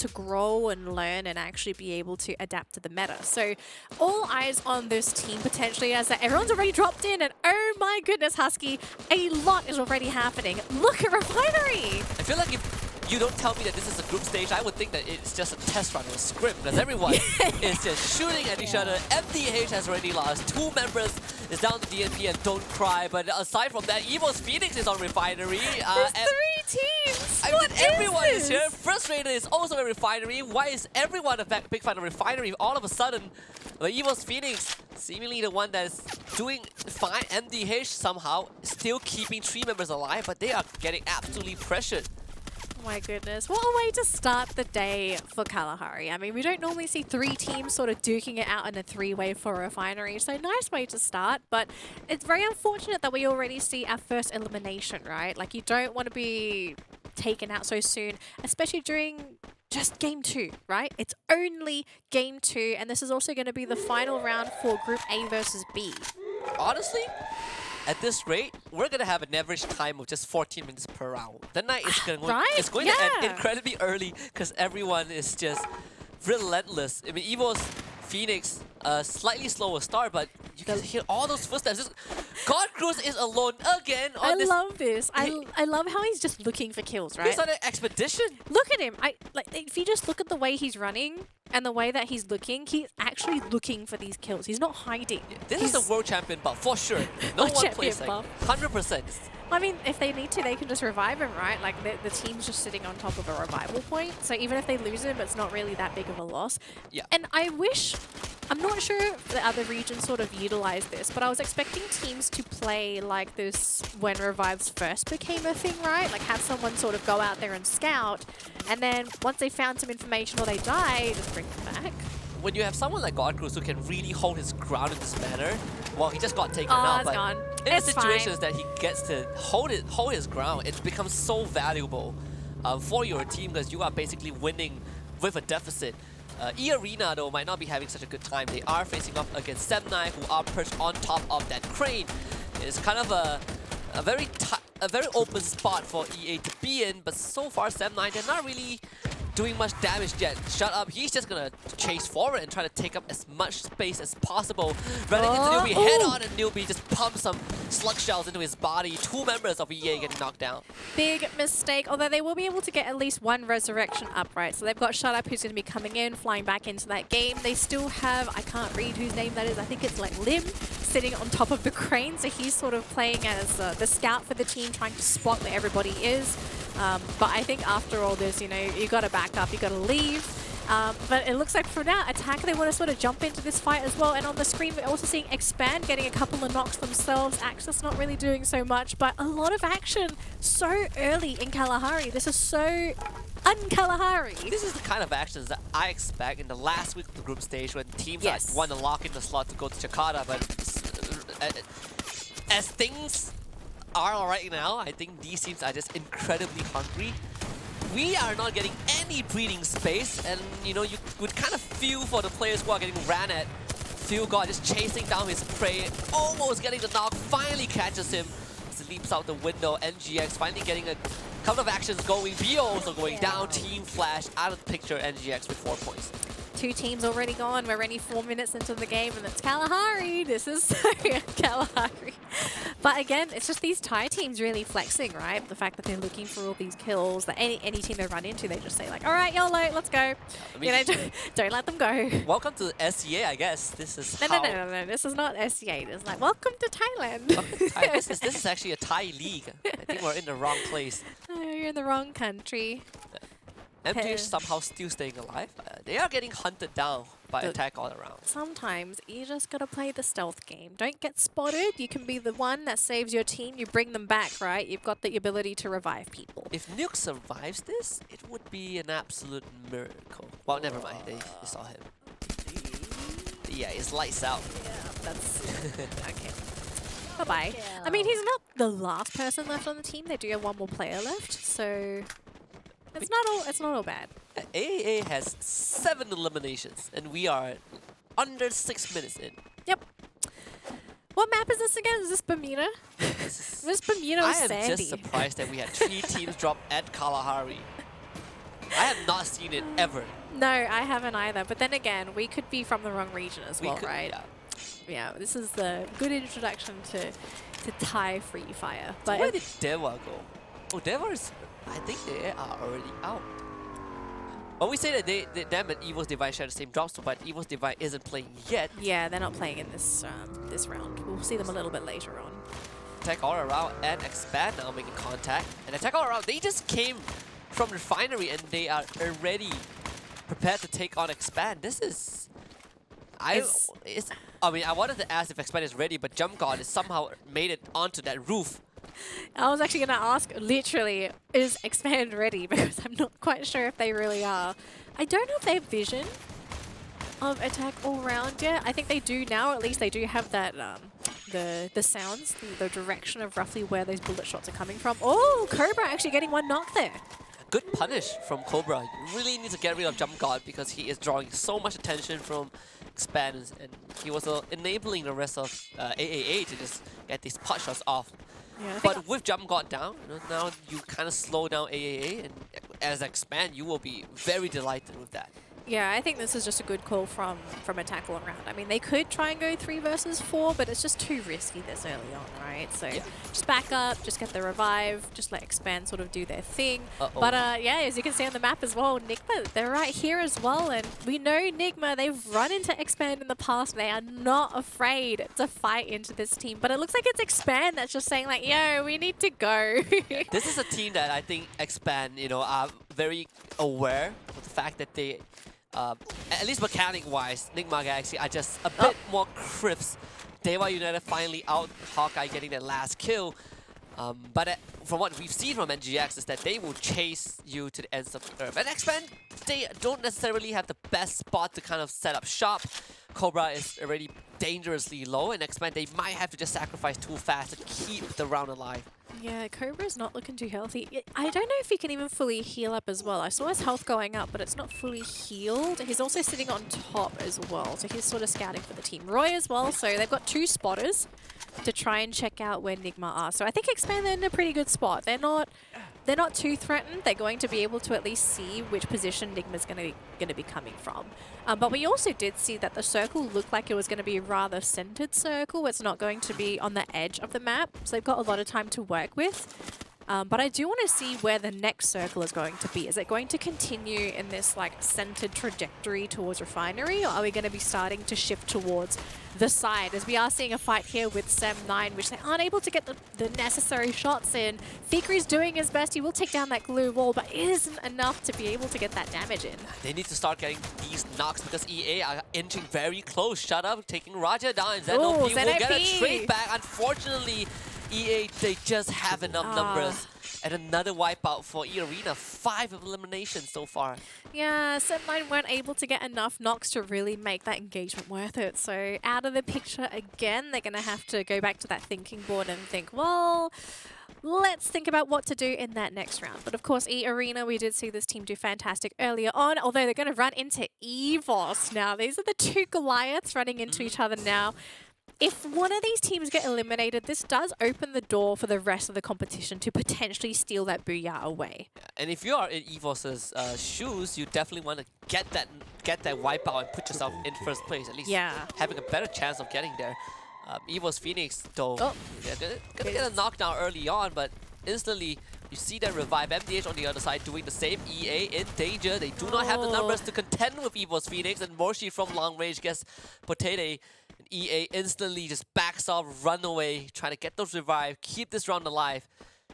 to grow and learn and actually be able to adapt to the meta. So all eyes on this team potentially as that everyone's already dropped in, and oh my goodness, Husky, a lot is already happening. Look at Refinery! I feel like if you don't tell me that this is a group stage, I would think that it's just a test run or a script, because everyone is just shooting at each other. MDH has already lost. 2 members is down to DNP and Don't Cry, but aside from that, Evo's Phoenix is on Refinery. There's 3 teams! I What mean, everyone is is here. Frustrated is also a Refinery. Why is everyone a big fan of Refinery? All of a sudden, the Evo's Phoenix, seemingly the one that is doing fine. MDH somehow still keeping 3 members alive, but they are getting absolutely pressured. Oh my goodness, what a way to start the day for Kalahari. I mean, we don't normally see 3 teams sort of duking it out in a 3-way for Refinery, so nice way to start, but it's very unfortunate that we already see our first elimination, right? Like, you don't want to be taken out so soon, especially during just game 2, right? It's only game 2, and this is also going to be the final round for Group A versus B. Honestly, at this rate, we're going to have an average time of just 14 minutes per round. The night is going to end incredibly early because everyone is just relentless. I mean, Evo's Phoenix, slightly slower start, but you can hear all those footsteps. God Cruz is alone again on this. I love this. I love how he's just looking for kills, right? He's on an expedition. Look at him. If you just look at the way he's running and the way that he's actually looking for these kills. He's not hiding. Yeah, this is a world champion buff, for sure. No one plays like 100%. I mean, if they need to, they can just revive him, right? Like, the team's just sitting on top of a revival point. So even if they lose him, it's not really that big of a loss. Yeah. And I'm not sure if the other regions sort of utilize this, but I was expecting teams to play like this when revives first became a thing, right? Like, have someone sort of go out there and scout, and then once they found some information or they die, just bring them back. When you have someone like God Cruz who can really hold his ground in this manner, well, he just got taken out, but gone. in It's the situations that he gets to hold his ground, it becomes so valuable for your team because you are basically winning with a deficit. E-Arena, though, might not be having such a good time. They are facing off against Sem9, who are perched on top of that crane. It's kind of a very open spot for EA to be in, but so far Sem9, they're not really doing much damage yet. Shut up. He's just gonna chase forward and try to take up as much space as possible. Running into Newbie head on, and Newbie just pumps some slug shells into his body. 2 members of EA getting knocked down. Big mistake, although they will be able to get at least 1 resurrection upright. So they've got Shut Up, who's going to be coming in, flying back into that game. They still have, I can't read whose name that is, I think it's like Lim, sitting on top of the crane. So he's sort of playing as the scout for the team, trying to spot where everybody is. But I think after all this, you know, you got to back up, you got to leave. But it looks like for now, Attack, they want to sort of jump into this fight as well. And on the screen, we're also seeing Expand getting a couple of knocks themselves. Axis not really doing so much, but a lot of action so early in Kalahari. This is so un-Kalahari. This is the kind of actions that I expect in the last week of the group stage when teams want to lock in the slot to go to Jakarta. But as things are right now, I think these teams are just incredibly hungry. We are not getting any breathing space, and you know, you would kind of feel for the players who are getting ran at. Phil God just chasing down his prey, almost getting the knock, finally catches him as he leaps out the window. NGX finally getting a couple of actions going. Bio also going down. Team Flash out of the picture. NGX with 4 points. 2 teams already gone. We're only 4 minutes into the game, and it's Kalahari. This is so Kalahari. But again, it's just these Thai teams really flexing, right? The fact that they're looking for all these kills. That any team they run into, they just say like, "All right, YOLO, let's go." I mean, you know, don't let them go. Welcome to SEA, I guess. This is no. This is not SEA. It's like, welcome to Thailand. Welcome to Thai. This is actually a Thai league. I think we're in the wrong place. Oh, you're in the wrong country. MTH somehow still staying alive. They are getting hunted down by Attack all around. Sometimes you just gotta play the stealth game. Don't get spotted. You can be the one that saves your team. You bring them back, right? You've got the ability to revive people. If Nuke survives this, it would be an absolute miracle. Well, never mind. They saw him. Yeah, it's lights out. Yeah, that's okay. Bye-bye. I mean, he's not the last person left on the team. They do have 1 more player left, so it's not all bad. AA has 7 eliminations, and we are under 6 minutes in. Yep. What map is this again? Is this Bermuda? This Bermuda or Sandy? I am just surprised that we had 3 teams drop at Kalahari. I have not seen it ever. No, I haven't either. But then again, we could be from the wrong region as well, could, right? Yeah. Yeah, this is the good introduction to Thai Free Fire. So But where did Deva go? Oh, Deva is... I think they are already out. When we say that them and Evo's device share the same drop spot, but Evo's device isn't playing yet. yeah, they're not playing in this this round. We'll see them a little bit later on. Attack all around and Expand now making contact. And Attack all around, they just came from Refinery and they are already prepared to take on Expand. This is... I mean, I wanted to ask if Expand is ready, but Jump God has somehow made it onto that roof. I was actually going to ask, literally, is Expand ready? Because I'm not quite sure if they really are. I don't know if they have vision of attack all round yet. I think they do now. At least they do have that, the sounds, the direction of roughly where those bullet shots are coming from. Oh, Cobra actually getting one knock there. Good punish from Cobra. You really need to get rid of Jump God because he is drawing so much attention from Expand, and he was enabling the rest of AAA to just get these pot shots off. Yeah, but with Jump God down, now you kind of slow down AAA, and as Expand, you will be very delighted with that. Yeah, I think this is just a good call from Attack all around. I mean, they could try and go 3 versus 4, but it's just too risky this early on, right? So just back up, just get the revive, just let Expand sort of do their thing. But yeah, as you can see on the map as well, Nigma, they're right here as well. And we know Nigma, they've run into Expand in the past. They are not afraid to fight into this team. But it looks like it's Expand that's just saying like, yo, we need to go. This is a team that I think Expand, are very aware of the fact that they... at least mechanic-wise, Nigma Galaxy are just a bit more crisp. Deva United finally out Hawkeye getting their last kill. But from what we've seen from NGX is that they will chase you to the ends of the earth. And Expand, they don't necessarily have the best spot to kind of set up shop. Cobra is already dangerously low, and Expand, they might have to just sacrifice too fast to keep the round alive. Yeah, Cobra's not looking too healthy. I don't know if he can even fully heal up as well. I saw his health going up, but it's not fully healed. He's also sitting on top as well, so he's sort of scouting for the team. Roy as well, so they've got 2 spotters to try and check out where Nigma are. So I think Expand, they're in a pretty good spot. They're not too threatened. They're going to be able to at least see which position Nigma's going to be coming from. But we also did see that the circle looked like it was going to be a rather centered circle. It's not going to be on the edge of the map, so they've got a lot of time to work with. But I do want to see where the next circle is going to be. Is it going to continue in this like centered trajectory towards Refinery, or are we going to be starting to shift towards the side? As we are seeing a fight here with Sem9, which they aren't able to get the necessary shots in. Fikri's doing his best. He will take down that glue wall, but it isn't enough to be able to get that damage in. They need to start getting these knocks because EA are inching very close. Shut up, taking Raja down. ZNOP will get a trade back. Unfortunately, EA, they just have enough numbers. And another wipeout for E-Arena. 5 eliminations so far. Yeah, Sem9 weren't able to get enough knocks to really make that engagement worth it. So out of the picture again, they're going to have to go back to that thinking board and think, well, let's think about what to do in that next round. But of course, E-Arena, we did see this team do fantastic earlier on, although they're going to run into EVOS now. These are the 2 Goliaths running into each other now. If one of these teams get eliminated, this does open the door for the rest of the competition to potentially steal that booyah away. Yeah, and if you are in EVOS's shoes, you definitely want to get that wipeout and put yourself in first place. At least having a better chance of getting there. EVOS Phoenix, though, gonna get a knockdown early on, but instantly you see that revive. MDH on the other side doing the same. EA in danger. They do not have the numbers to contend with EVOS Phoenix, and Morshi from long range gets Potato. EA instantly just backs off, run away, trying to get those revive, keep this round alive.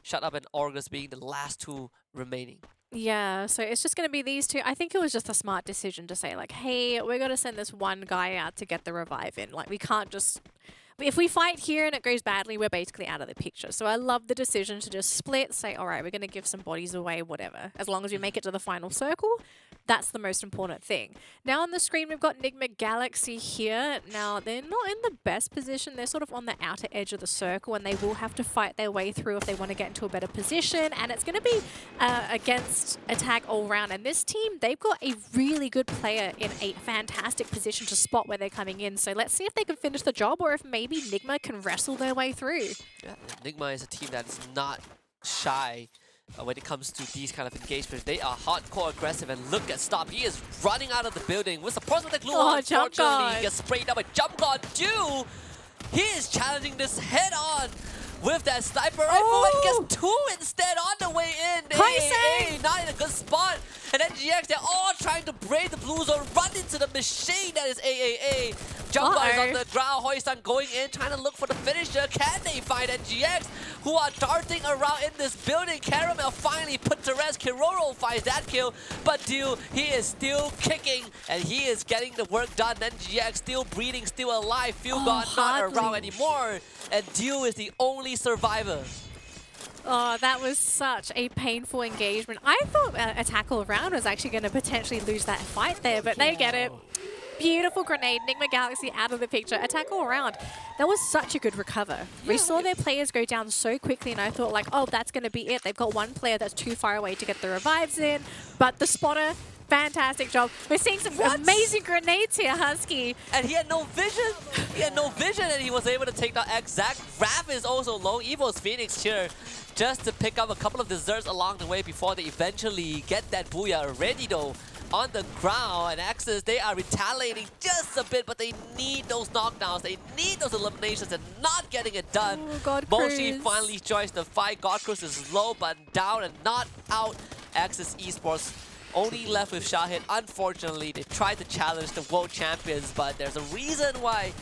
Shut Up and August being the last 2 remaining. Yeah, so it's just going to be these 2. I think it was just a smart decision to say like, hey, we're going to send this one guy out to get the revive in. Like, we can't just... If we fight here and it goes badly, we're basically out of the picture. So I love the decision to just split, say, all right, we're going to give some bodies away, whatever. As long as we make it to the final circle, that's the most important thing. Now on the screen, we've got Nigma Galaxy here. Now, they're not in the best position. They're sort of on the outer edge of the circle, and they will have to fight their way through if they want to get into a better position. And it's going to be against attack all round. And this team, they've got a really good player in a fantastic position to spot where they're coming in. So let's see if they can finish the job, or if maybe Nigma can wrestle their way through. Yeah, Nigma is a team that is not shy when it comes to these kind of engagements. They are hardcore aggressive, and look at Stop. He is running out of the building with support with the glue on. Unfortunately, he gets sprayed up by Jump God. He is challenging this head on with that sniper rifle and gets 2 instead on the way in. AAA, not in a good spot. And then GX, they're all trying to brave the blue zone, run into the machine that is AAA. Jump is on the ground, Hoistan going in, trying to look for the finisher. Can they find NGX, who are darting around in this building? Caramel finally put to rest. Kiroro finds that kill, but Dew, he is still kicking, and he is getting the work done. NGX still breathing, still alive. Feel God not around anymore, and Dew is the only survivor. Oh, that was such a painful engagement. I thought a tackle around was actually going to potentially lose that fight there, but they get it. Beautiful grenade. Nigma Galaxy out of the picture. Attack all around. That was such a good recover. We saw their players go down so quickly, and I thought, like, oh, that's going to be it. They've got one player that's too far away to get the revives in, but the spotter, fantastic job. We're seeing some amazing grenades here, Husky. And he had no vision. He had no vision, and he was able to take down exact. Raph is also low. Evo's Phoenix here just to pick up a couple of desserts along the way before they eventually get that booyah already, though. On the ground, and Axis, they are retaliating just a bit, but they need those knockdowns. They need those eliminations, and not getting it done. Moshi finally joins the fight. Godcruise is low, but down and not out. Axis Esports only left with Shahid. Unfortunately, they tried to challenge the world champions, but there's a reason why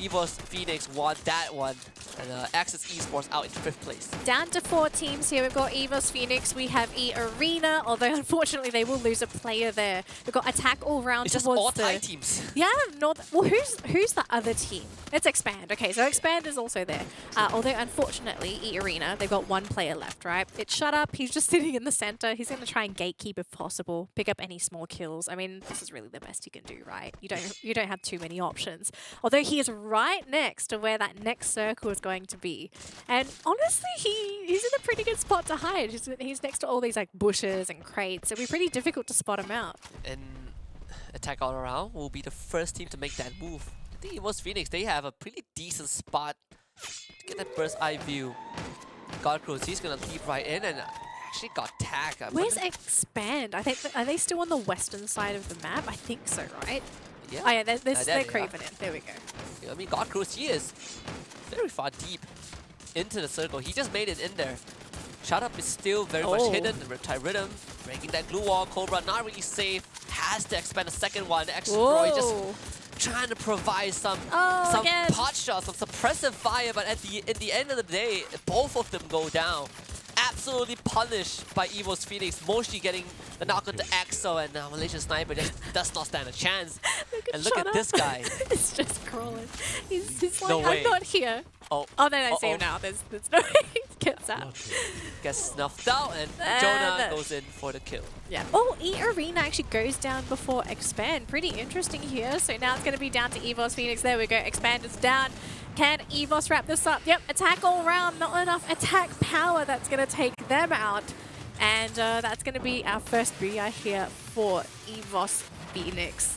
Evo's Phoenix won that one. And Axis Esports out in 5th place. Down to 4 teams here. We've got Evo's Phoenix. We have E-Arena, although unfortunately they will lose a player there. We've got Attack all round. It's just all Thai teams. Yeah, well, who's the other team? It's Expand. Okay, so Expand is also there. Although unfortunately, E-Arena, they've got 1 player left, right? It's Shut Up. He's just sitting in the center. He's going to try and gatekeep if possible. Pick up any small kills. I mean, this is really the best you can do, right? You don't have too many options. Although he is right next to where that next circle is going to be. And honestly, he's in a pretty good spot to hide. He's next to all these like bushes and crates. It'll be pretty difficult to spot him out. And Attack all around will be the first team to make that move. I think it was Phoenix. They have a pretty decent spot to get that bird's eye view. Godcruise, he's gonna leap right in and actually got tagged. Where's Expand? I think are they still on the western side of the map? I think so, right? Yeah. Oh yeah, they're creeping in. There we go. Yeah, I mean, Godcruise, he is very far deep into the circle. He just made it in there. Shut Up is still very much hidden. The Riptide Rhythm, breaking that glue wall. Cobra not really safe. Has to expand a second one. Exploit just trying to provide some pot shots, some suppressive fire, but in the end of the day, both of them go down. Absolutely punished by Evo's Phoenix. Moshi getting the knock onto Exo, and Malaysian Sniper just does not stand a chance. And look at this guy. It's just crawling. He's like, No way. I'm not here. Oh, then I see him now. There's no way he gets out. Gets snuffed out, and Jonah goes in for the kill. Yeah. Oh, E-Arena actually goes down before Expand. Pretty interesting here. So now it's going to be down to Evo's Phoenix. There we go. Expand is down. Can Evos wrap this up? Yep, attack all around. Not enough attack power. That's going to take them out. And that's going to be our first BI here for Evos Phoenix.